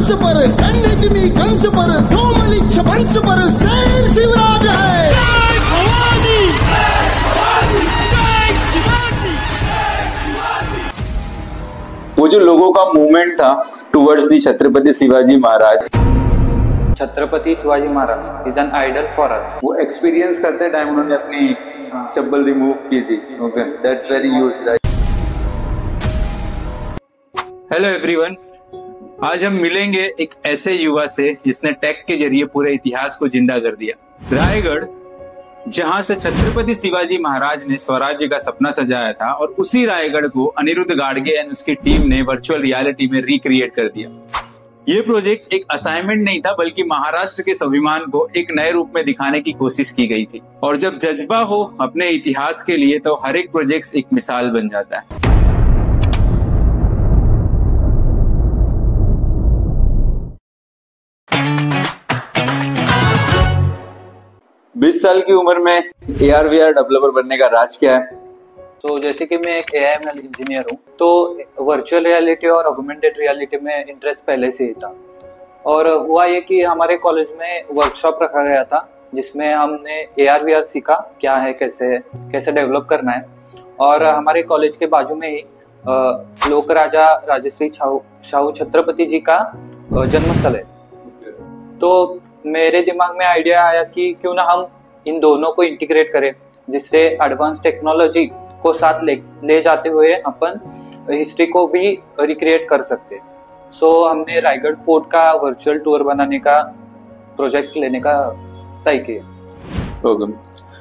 हंस पर, खंडचिमी कंस पर, धूमलिच्छ वंश पर शेर शिवराज है। जय भवानी, जय शिवाजी। वो जो लोगों का मूवमेंट था towards the Chhatrapati Shivaji Maharaj, Chhatrapati Shivaji Maharaj is an idol for us. वो एक्सपीरियंस करते टाइम उन्होंने अपनी चप्पल रिमूव की थी। Okay, that's very huge, right. Hello everyone, आज हम मिलेंगे एक ऐसे युवा से जिसने टेक के जरिए पूरे इतिहास को जिंदा कर दिया। रायगढ़, जहां से छत्रपति शिवाजी महाराज ने स्वराज्य का सपना सजाया था, और उसी रायगढ़ को अनिरुद्ध गाडगे एंड उसकी टीम ने वर्चुअल रियलिटी में रिक्रिएट कर दिया। ये प्रोजेक्ट एक असाइनमेंट नहीं था, बल्कि महाराष्ट्र के स्वाभिमान को एक नए रूप में दिखाने की कोशिश की गई थी। और जब जज्बा हो अपने इतिहास के लिए, तो हर एक प्रोजेक्ट एक मिसाल बन जाता है। 20 साल की उम्र में AR/VR डेवलपर बनने का राज क्या है? तो जैसे कि मैं एक AIML इंजीनियर हूँ, तो वर्चुअल रियलिटी और ऑगमेंटेड रियलिटी में इंटरेस्ट पहले से ही था। और हुआ ये कि हमारे कॉलेज में वर्कशॉप रखा गया था, जिसमें हमने AR/VR सीखा क्या है, कैसे डेवलप करना है। और हमारे कॉलेज के बाजू में ही लोक राजा राजश्री शाहू छत्रपति जी का जन्मस्थल है। तो मेरे दिमाग में आइडिया आया कि क्यों ना हम इन दोनों को इंटीग्रेट करें, जिससे एडवांस टेक्नोलॉजी को साथ ले जाते हुए अपन हिस्ट्री को भी रिक्रिएट कर सकते हैं। सो हमने रायगढ़ फोर्ट का वर्चुअल टूर बनाने का प्रोजेक्ट लेने का तय किया।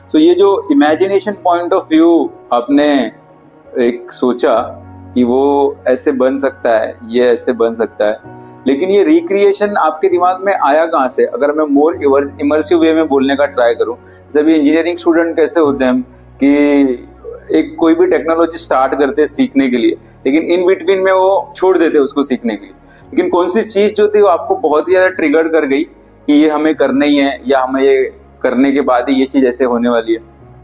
सो ये जो इमेजिनेशन पॉइंट ऑफ व्यू आपने एक सोचा कि वो ऐसे बन सकता है, ये ऐसे बन सकता है, लेकिन ये रिक्रिएशन आपके दिमाग में आया कहाँ से? अगर मैं मोर इमर्सिव वे में बोलने का ट्राई करूँ, जैसे भी इंजीनियरिंग स्टूडेंट कैसे होते हैं हम कि एक कोई भी टेक्नोलॉजी स्टार्ट करते हैं सीखने के लिए, लेकिन इन बिटवीन में वो छोड़ देते हैं उसको सीखने के लिए। लेकिन कौन सी चीज जो थी वो आपको बहुत ही ज्यादा ट्रिगर कर गई कि ये हमें करना ही है, या हमें ये करने के बाद ही ये चीज ऐसे होने वाली है?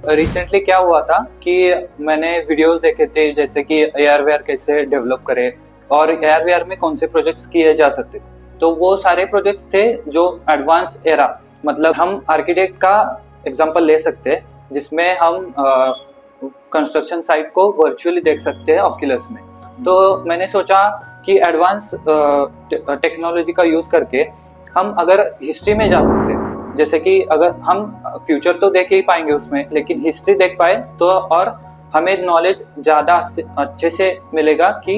रिसेंटली क्या हुआ था कि मैंने वीडियोस देखे थे, जैसे कि AR/VR कैसे डेवलप करे और AR/VR में कौन से प्रोजेक्ट्स किए जा सकते थे। तो वो सारे प्रोजेक्ट्स थे जो एडवांस एरा, मतलब हम आर्किटेक्ट का एग्जांपल ले सकते हैं, जिसमें हम कंस्ट्रक्शन साइट को वर्चुअली देख सकते हैं ऑक्यूलस में। तो मैंने सोचा कि एडवांस टेक्नोलॉजी का यूज करके हम अगर हिस्ट्री में जा सकते हैं, जैसे कि अगर हम फ्यूचर तो देख ही पाएंगे उसमें, लेकिन हिस्ट्री देख पाए तो और हमें नॉलेज ज्यादा अच्छे से मिलेगा कि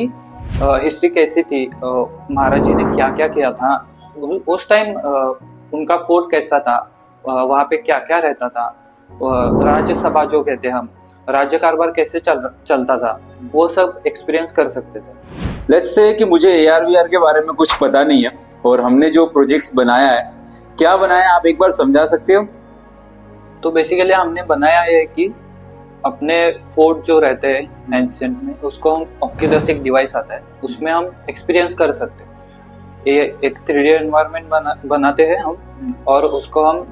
हिस्ट्री कैसी थी, महाराज जी ने क्या क्या किया था, उस टाइम उनका फोर्ट कैसा था, वहाँ पे क्या क्या रहता था, राज्यसभा जो कहते हैं हम, राज्य कारभार कैसे चलता था, वो सब एक्सपीरियंस कर सकते थे। लेट्स से कि मुझे AR/VR के बारे में कुछ पता नहीं है, और हमने जो प्रोजेक्ट्स बनाया है, क्या बनाया आप एक बार समझा सकते हो? तो बेसिकली हमने बनाया है कि अपने फोर्ट जो रहते हैं एंशिएंट में, उसको हम ऑक्यूलस एक डिवाइस आता है, उसमें हम एक्सपीरियंस कर सकते हैं। ये एक 3D एनवायरनमेंट बनाते हैं हम, और उसको हम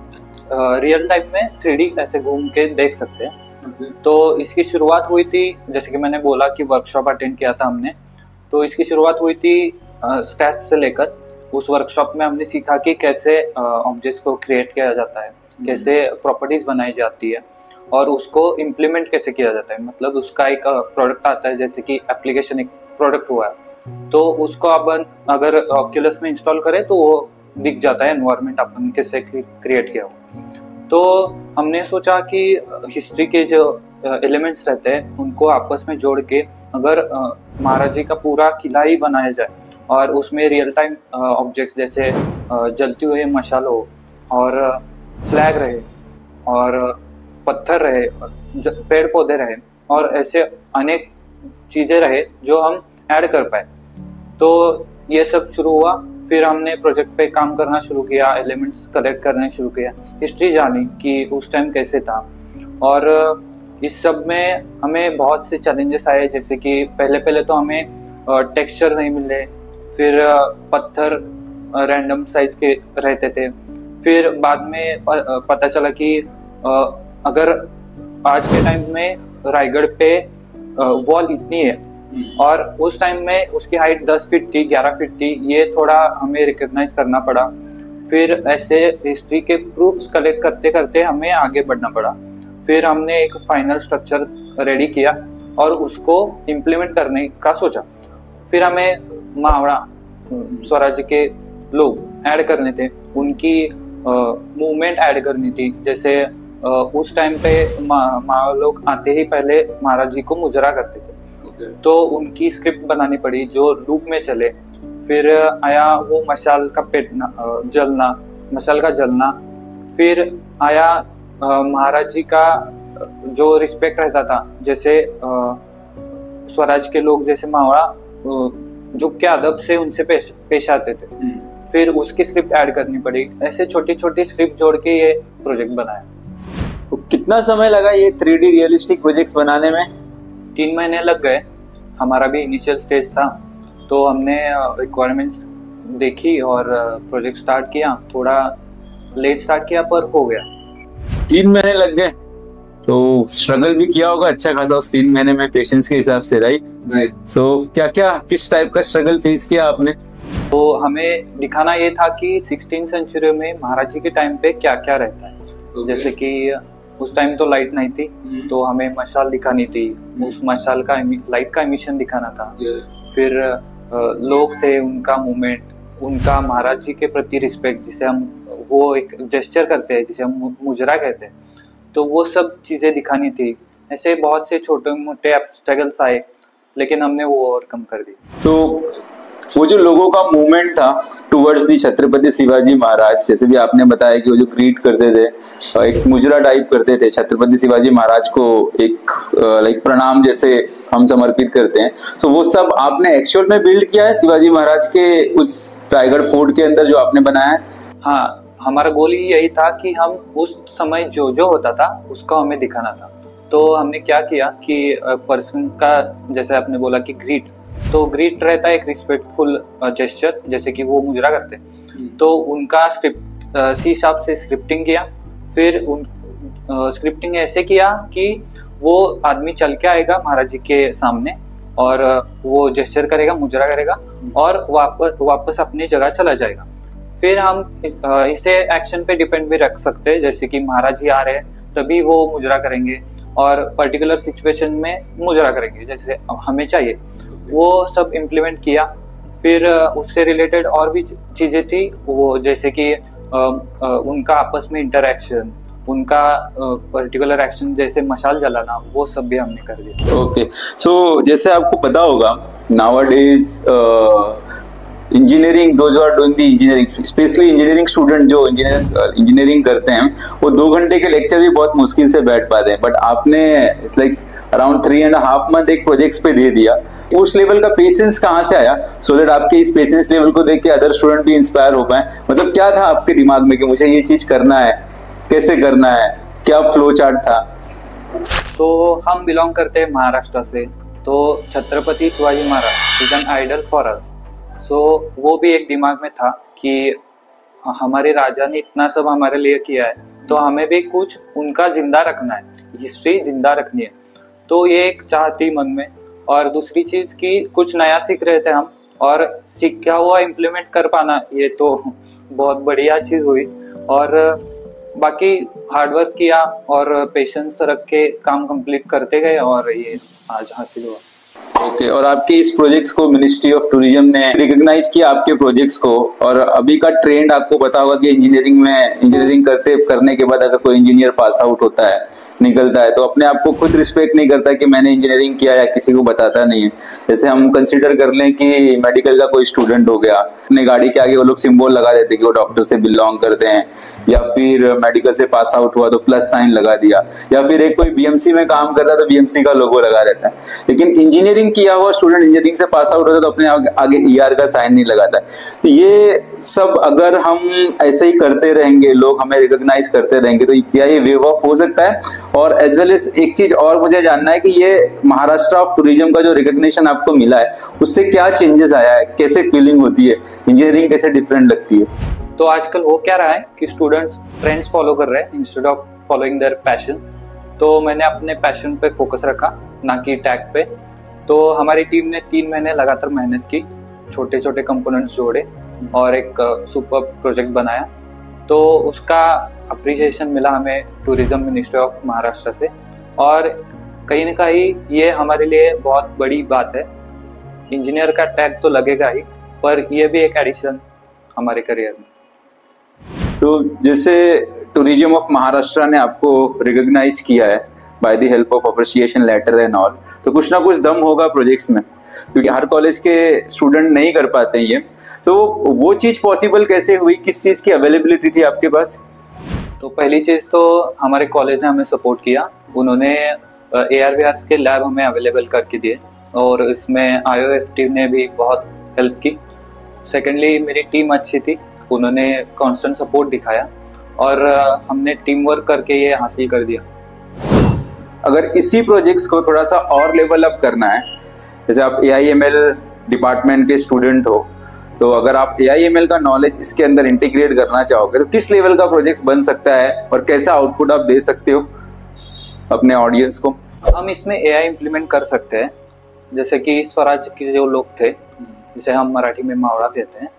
रियल टाइम में 3D ऐसे घूम के देख सकते हैं। तो इसकी शुरुआत हुई थी, जैसे कि मैंने बोला कि वर्कशॉप अटेंड किया था हमने, तो इसकी शुरुआत हुई थी स्क्रैच से लेकर। उस वर्कशॉप में हमने सीखा कि कैसे ऑब्जेक्ट्स को क्रिएट किया जाता है, कैसे प्रॉपर्टीज बनाई जाती है, और उसको इम्प्लीमेंट कैसे किया जाता है। मतलब उसका एक प्रोडक्ट आता है, जैसे कि एप्लीकेशन एक प्रोडक्ट हुआ है, तो उसको अपन अगर ऑक्यूलस में इंस्टॉल करें तो वो दिख जाता है एनवायरनमेंट अपन कैसे क्रिएट किया हो। तो हमने सोचा कि हिस्ट्री के जो एलिमेंट्स रहते हैं उनको आपस में जोड़ के अगर महाराज जी का पूरा किला ही बनाया जाए, और उसमें रियल टाइम ऑब्जेक्ट्स जैसे जलती हुई मशाल हो, और फ्लैग रहे, और पत्थर रहे, पेड़ पौधे रहे, और ऐसे अनेक चीजें रहे जो हम ऐड कर पाए। तो ये सब शुरू हुआ। फिर हमने प्रोजेक्ट पे काम करना शुरू किया, एलिमेंट्स कलेक्ट करने शुरू किया, हिस्ट्री जानी कि उस टाइम कैसे था। और इस सब में हमें बहुत से चैलेंजेस आए, जैसे कि पहले तो हमें टेक्सचर नहीं मिले, फिर पत्थर रैंडम साइज के रहते थे। फिर बाद में पता चला कि अगर आज के टाइम में रायगढ़ पे वॉल इतनी है और उस टाइम में उसकी हाइट 10 फीट थी, 11 फीट थी। ये थोड़ा हमें रिकॉग्नाइज करना पड़ा। फिर ऐसे हिस्ट्री के प्रूफ्स कलेक्ट करते करते हमें आगे बढ़ना पड़ा। फिर हमने एक फाइनल स्ट्रक्चर रेडी किया और उसको इम्प्लीमेंट करने का सोचा। फिर हमें मावड़ा स्वराज्य के लोग ऐड करने थे, उनकी मूवमेंट ऐड करनी थी। जैसे उस टाइम पे लोग आते ही पहले महाराज जी को मुजरा करते थे, तो उनकी स्क्रिप्ट बनानी पड़ी जो लूप में चले। फिर आया वो मशाल का जलना, मशाल का जलना। फिर आया महाराज जी का जो रिस्पेक्ट रहता था, जैसे स्वराज के लोग जैसे मावड़ा झुक के अदब से उनसे पेश आते थे। फिर उसकी स्क्रिप्ट ऐड करनी पड़ी। ऐसे छोटी छोटी स्क्रिप्ट जोड़ के ये प्रोजेक्ट बनाया। तो कितना समय लगा ये 3D रियलिस्टिक प्रोजेक्ट्स बनाने में? 3 महीने लग गए। हमारा भी इनिशियल स्टेज था, तो हमने रिक्वायरमेंट्स देखी और प्रोजेक्ट स्टार्ट किया। थोड़ा लेट स्टार्ट किया पर हो गया। 3 महीने लग गए, तो स्ट्रगल भी किया होगा अच्छा खासा उस 3 महीने में, पेशेंस के हिसाब से, राइट? सो क्या क्या किस टाइप का स्ट्रगल फेस किया आपने? तो हमें दिखाना ये था कि 16th सेंचुरी में महाराज जी के टाइम पे क्या क्या रहता है। जैसे कि उस टाइम तो लाइट नहीं थी, तो हमें मशाल दिखानी थी। उस मशाल का लाइट का एमिशन दिखाना था। फिर लोग थे, उनका मूवमेंट, उनका महाराज जी के प्रति रिस्पेक्ट, जिसे हम वो एक जेस्चर करते हैं, जिसे हम मुजरा कहते हैं, तो वो सब चीजें दिखानी थी। ऐसे बहुत से छोटे मोटे स्ट्रगल्स आए, लेकिन हमने वो ओवरकम कर दी। तो वो जो लोगों का मूवमेंट था टुवर्ड्स दी छत्रपति शिवाजी महाराज, जैसे भी आपने बताया कि वो जो ग्रीट करते थे, एक मुजरा टाइप करते थे छत्रपति शिवाजी महाराज को, एक लाइक प्रणाम जैसे हम समर्पित करते हैं, तो वो सब आपने एक्चुअल में बिल्ड किया है शिवाजी महाराज के उस रायगढ़ फोर्ट के अंदर जो आपने बनाया है? हाँ, हमारा गोल ही यही था कि हम उस समय जो जो होता था उसको हमें दिखाना था। तो हमने क्या किया कि पर्सन का, जैसे आपने बोला कि ग्रीट, तो ग्रीट रहता है एक रिस्पेक्टफुल जेस्चर, जैसे कि वो मुजरा करते, तो उनका स्क्रिप्ट सी हिसाब से स्क्रिप्टिंग किया। फिर स्क्रिप्टिंग ऐसे किया कि वो आदमी चल के आएगा महाराज जी के सामने और वो जेस्चर करेगा, मुजरा करेगा और वापस अपनी जगह चला जाएगा। फिर हम इसे एक्शन पे डिपेंड भी रख सकते हैं, जैसे कि महाराज जी आ रहे हैं तभी वो मुजरा करेंगे और पर्टिकुलर सिचुएशन में मुजरा करेंगे जैसे हमें चाहिए। वो सब इम्प्लीमेंट किया। फिर उससे रिलेटेड और भी चीजें थी, वो जैसे कि उनका आपस में इंटरैक्शन, उनका पर्टिकुलर एक्शन जैसे मशाल जलाना, वो सब भी हमने कर दिया। ओके, सो जैसे आपको पता होगा nowadays engineering, those are doing the engineering, especially engineering student जो इंजीनियरिंग करते हैं, वो 2 घंटे के लेक्चर भी बहुत मुश्किल से बैठ पाते हैं, बट आपने इट्स लाइक अराउंड 3.5 मंथ एक प्रोजेक्ट्स पे दे दिया। उस लेवल का पेशेंस कहाँ से आया, सो दैट आपके इस पेशेंस लेवल को देख के अदर स्टूडेंट भी इंस्पायर हो पाए? मतलब क्या था आपके दिमाग में कि मुझे ये चीज करना है, कैसे करना है, क्या फ्लो चार्ट था? तो हम बिलोंग करते हैं महाराष्ट्र से, तो Chhatrapati Shivaji Maharaj is an idol for us. So वो भी एक दिमाग में था कि हमारे राजा ने इतना सब हमारे लिए किया है, तो हमें भी कुछ उनका जिंदा रखना है, हिस्ट्री जिंदा रखनी है। तो ये एक चाह थी मन में। और दूसरी चीज कि कुछ नया सीख रहे थे हम, और सीखा हुआ इम्प्लीमेंट कर पाना, ये तो बहुत बढ़िया चीज हुई। और बाकी हार्डवर्क किया और पेशेंस रख के काम कंप्लीट करते गए और ये आज हासिल हुआ। ओके, और आपके इस प्रोजेक्ट्स को मिनिस्ट्री ऑफ टूरिज्म ने रिकॉग्नाइज किया आपके प्रोजेक्ट्स को। और अभी का ट्रेंड आपको पता होगा कि इंजीनियरिंग करने के बाद अगर कोई इंजीनियर पास आउट होता है, निकलता है, तो अपने आप को खुद रिस्पेक्ट नहीं करता कि मैंने इंजीनियरिंग किया, या किसी को बताता नहीं है। जैसे हम कंसीडर कर लें कि मेडिकल का कोई स्टूडेंट हो गया, अपने गाड़ी के आगे वो लोग सिंबल लगा देते कि वो डॉक्टर से बिलोंग करते हैं, या फिर मेडिकल से पास आउट हुआ तो प्लस साइन लगा दिया, या फिर एक कोई बीएमसी में काम करता है तो बीएमसी का लोगो लगा रहता है। लेकिन इंजीनियरिंग किया हुआ स्टूडेंट इंजीनियरिंग से पास आउट होता है तो अपने आगे ईआर का साइन नहीं लगाता है। तो ये सब अगर हम ऐसे ही करते रहेंगे, लोग हमें रिकॉग्नाइज करते रहेंगे, तो क्या ये वेव ऑफ हो सकता है? और एज वेल एज एक चीज और मुझे जानना है कि ये महाराष्ट्र ऑफ टूरिज्म का जो रिकॉग्निशन आपको मिला है, उससे क्या चेंजेस आया है, कैसे फीलिंग होती है, इंजीनियरिंग कैसे डिफरेंट लगती है? तो आजकल हो क्या रहा है कि स्टूडेंट्स ट्रेंड्स फॉलो कर रहे हैं instead of following their passion. तो मैंने अपने पैशन पे फोकस रखा, ना कि टैग पे। तो हमारी टीम ने 3 महीने लगातार मेहनत की, छोटे छोटे कंपोनेंट्स जोड़े और एक सुपर प्रोजेक्ट बनाया। तो उसका अप्रिसिएशन मिला हमें टूरिज्म मिनिस्ट्री ऑफ महाराष्ट्र से, और कहीं ना कहीं ये हमारे लिए बहुत बड़ी बात है। इंजीनियर का टैग तो लगेगा ही, पर ये भी एक एडिशन हमारे करियर में। तो जैसे टूरिज्म ऑफ महाराष्ट्र ने आपको रिकॉग्नाइज किया है by the help of appreciation letter and all, तो कुछ ना कुछ दम होगा प्रोजेक्ट्स में, क्योंकि हर कॉलेज के स्टूडेंट नहीं कर पाते हैं ये। तो वो चीज पॉसिबल कैसे हुई, किस चीज की अवेलेबिलिटी थी आपके पास? तो पहली चीज तो हमारे कॉलेज ने हमें सपोर्ट किया, उन्होंने AR/VR के लैब हमें अवेलेबल करके दिए, और इसमें IOF टीम ने भी बहुत हेल्प की। सेकेंडली मेरी टीम अच्छी थी, उन्होंने कांस्टेंट सपोर्ट दिखाया, और हमने टीम वर्क करके ये हासिल कर दिया। अगर इसी प्रोजेक्ट्स को थोड़ा सा और लेवल अप करना है, जैसे आप AI/ML डिपार्टमेंट के स्टूडेंट हो, तो अगर आप AI/ML का नॉलेज इसके अंदर इंटीग्रेट करना चाहोगे तो किस लेवल का प्रोजेक्ट्स बन सकता है और कैसा आउटपुट आप दे सकते हो अपने ऑडियंस को? हम इसमें AI इम्प्लीमेंट कर सकते हैं, जैसे कि स्वराज के जो लोग थे, जिसे हम मराठी में मावड़ा कहते हैं,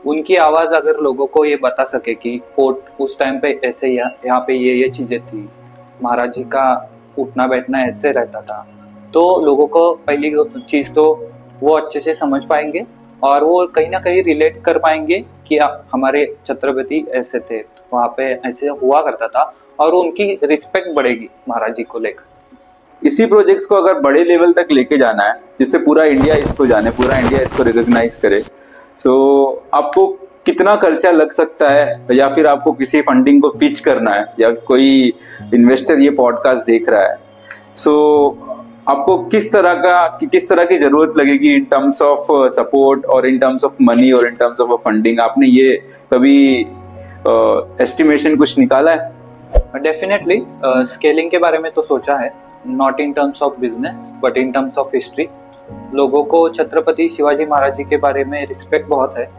उनकी आवाज अगर लोगों को ये बता सके कि फोर्ट उस टाइम पे ऐसे यहाँ पे ये चीजें थी, महाराज जी का उठना बैठना ऐसे रहता था, तो लोगों को पहली चीज तो वो अच्छे से समझ पाएंगे, और वो कहीं ना कहीं रिलेट कर पाएंगे कि हमारे छत्रपति ऐसे थे, वहाँ पे ऐसे हुआ करता था, और उनकी रिस्पेक्ट बढ़ेगी महाराज जी को लेकर। इसी प्रोजेक्ट्स को अगर बड़े लेवल तक लेके जाना है, जिससे पूरा इंडिया इसको जाने, पूरा इंडिया इसको रिकॉग्नाइज करे, सो आपको कितना खर्चा लग सकता है, या फिर आपको किसी फंडिंग को पिच करना है, या कोई इन्वेस्टर ये पॉडकास्ट देख रहा है, सो आपको किस तरह की जरूरत लगेगी इन टर्म्स ऑफ सपोर्ट और इन टर्म्स ऑफ मनी और इन टर्म्स ऑफ फंडिंग? आपने ये कभी एस्टिमेशन कुछ निकाला है? डेफिनेटली स्केलिंग के बारे में तो सोचा है, not in terms of business but in terms of history. लोगों को छत्रपति शिवाजी महाराज जी के बारे में रिस्पेक्ट बहुत है,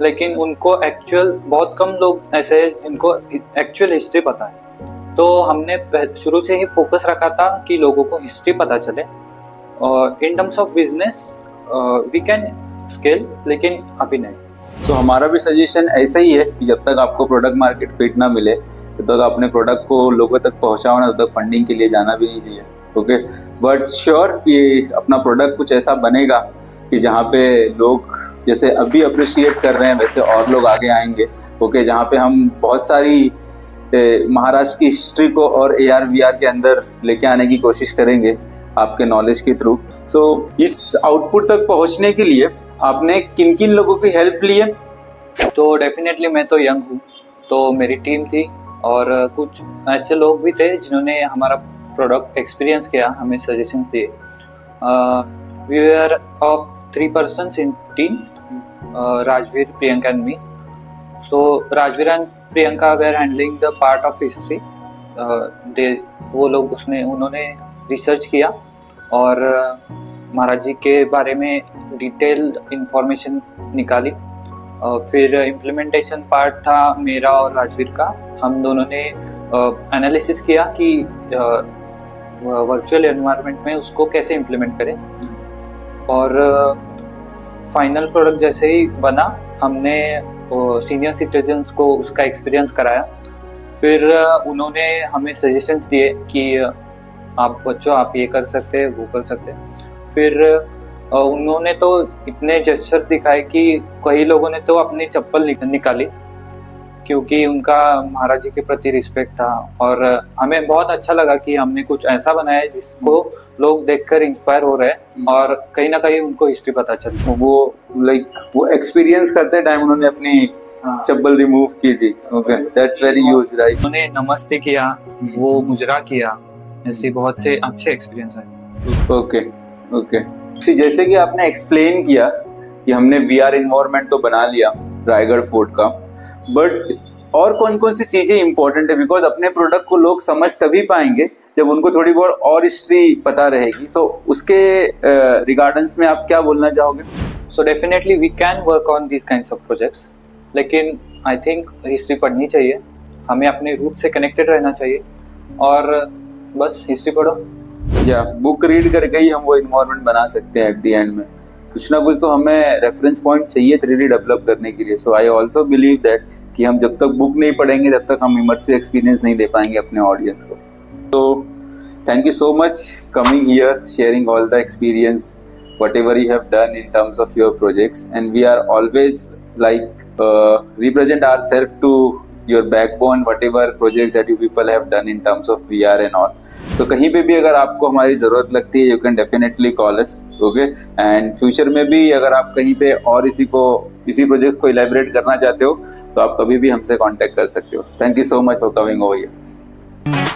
लेकिन उनको एक्चुअल बहुत कम लोग ऐसे हैं जिनको एक्चुअल हिस्ट्री पता है। तो हमने शुरू से ही फोकस रखा था कि लोगों को हिस्ट्री पता चले, और in terms of business we can scale, लेकिन अभी नहीं। सो हमारा भी सजेशन ऐसा ही है कि जब तक आपको प्रोडक्ट मार्केट फिट ना मिले, तब तक अपने प्रोडक्ट को लोगों तक पहुंचाओ ना, तब तक फंडिंग के लिए जाना भी नहीं चाहिए। ओके, बट श्योर ये अपना प्रोडक्ट कुछ ऐसा बनेगा कि जहाँ पे लोग जैसे अभी अप्रिशिएट कर रहे हैं, वैसे और लोग आगे आएंगे। ओके, जहाँ पे हम बहुत सारी महाराष्ट्र की हिस्ट्री को और AR/VR के अंदर लेके आने की कोशिश करेंगे आपके नॉलेज के थ्रू। सो इस आउटपुट तक पहुंचने के लिए आपने किन किन लोगों की हेल्प ली है? तो डेफिनेटली मैं तो यंग हूँ, तो मेरी टीम थी, और कुछ ऐसे लोग भी थे जिन्होंने हमारा प्रोडक्ट एक्सपीरियंस किया, हमें सजेशंस दिए। We were of 3 persons in team, Rajveer, Priyanka and me. So Rajveer and Priyanka were handling the part of history. वो लोग उन्होंने रिसर्च किया और महाराज जी के बारे में डिटेल्ड इंफॉर्मेशन निकाली। फिर इम्प्लीमेंटेशन पार्ट था मेरा और राजवीर का। हम दोनों ने एनालिसिस किया कि वर्चुअल एनवायरनमेंट में उसको कैसे इम्प्लीमेंट करें, और फाइनल प्रोडक्ट जैसे ही बना हमने सीनियर सिटीजन्स को उसका एक्सपीरियंस कराया। फिर उन्होंने हमें सजेशंस दिए कि आप बच्चों आप ये कर सकते हैं, वो कर सकते हैं। फिर उन्होंने तो इतने जेस्चर्स दिखाए कि कई लोगों ने तो अपनी चप्पल निकाली, क्योंकि उनका महाराज जी के प्रति रिस्पेक्ट था। और हमें बहुत अच्छा लगा कि हमने कुछ ऐसा बनाया है जिसको लोग देखकर इंस्पायर हो रहे हैं, और कहीं ना कहीं उनको हिस्ट्री पता चली। वो एक्सपीरियंस करते टाइम उन्होंने अपनी चप्पल रिमूव की थी। Okay, that's very huge, right. उन्होंने नमस्ते किया, वो मुजरा किया, ऐसे बहुत से अच्छे एक्सपीरियंस है। ओके ओके, जैसे कि आपने एक्सप्लेन किया कि हमने VR एनवायरनमेंट तो बना लिया रायगढ़ फोर्ट का, बट और कौन कौन सी चीजें इंपॉर्टेंट है? बिकॉज अपने प्रोडक्ट को लोग समझ तभी पाएंगे जब उनको थोड़ी बहुत और हिस्ट्री पता रहेगी। सो उसके रिगार्डेंस में आप क्या बोलना चाहोगे? So definitely we can work on this kinds of projects, लेकिन आई थिंक हिस्ट्री पढ़नी चाहिए, हमें अपने रूट से कनेक्टेड रहना चाहिए, और बस हिस्ट्री पढ़ो। या बुक रीड करके ही हम वो इन्वायरमेंट बना सकते हैं एट द एंड में। कुछ ना कुछ तो हमें रेफरेंस पॉइंट चाहिए 3D डेवलप करने के लिए। सो आई ऑल्सो बिलीव दैट कि हम जब तक बुक नहीं पढ़ेंगे तब तक हम इमर्सिव एक्सपीरियंस नहीं दे पाएंगे अपने ऑडियंस को। तो thank you so much coming here, sharing all the experience whatever you have done in terms of your projects, and we are always like represent ourselves to your backbone, whatever projects that you people have done in terms of VR and all. तो कहीं पे भी अगर आपको हमारी ज़रूरत लगती है, you can definitely call us, okay? And future में भी अगर आप कहीं पे और इसी प्रोजेक्ट को इलेबरेट करना चाहते हो तो आप कभी भी हमसे कांटेक्ट कर सकते हो। Thank you so much for coming over here.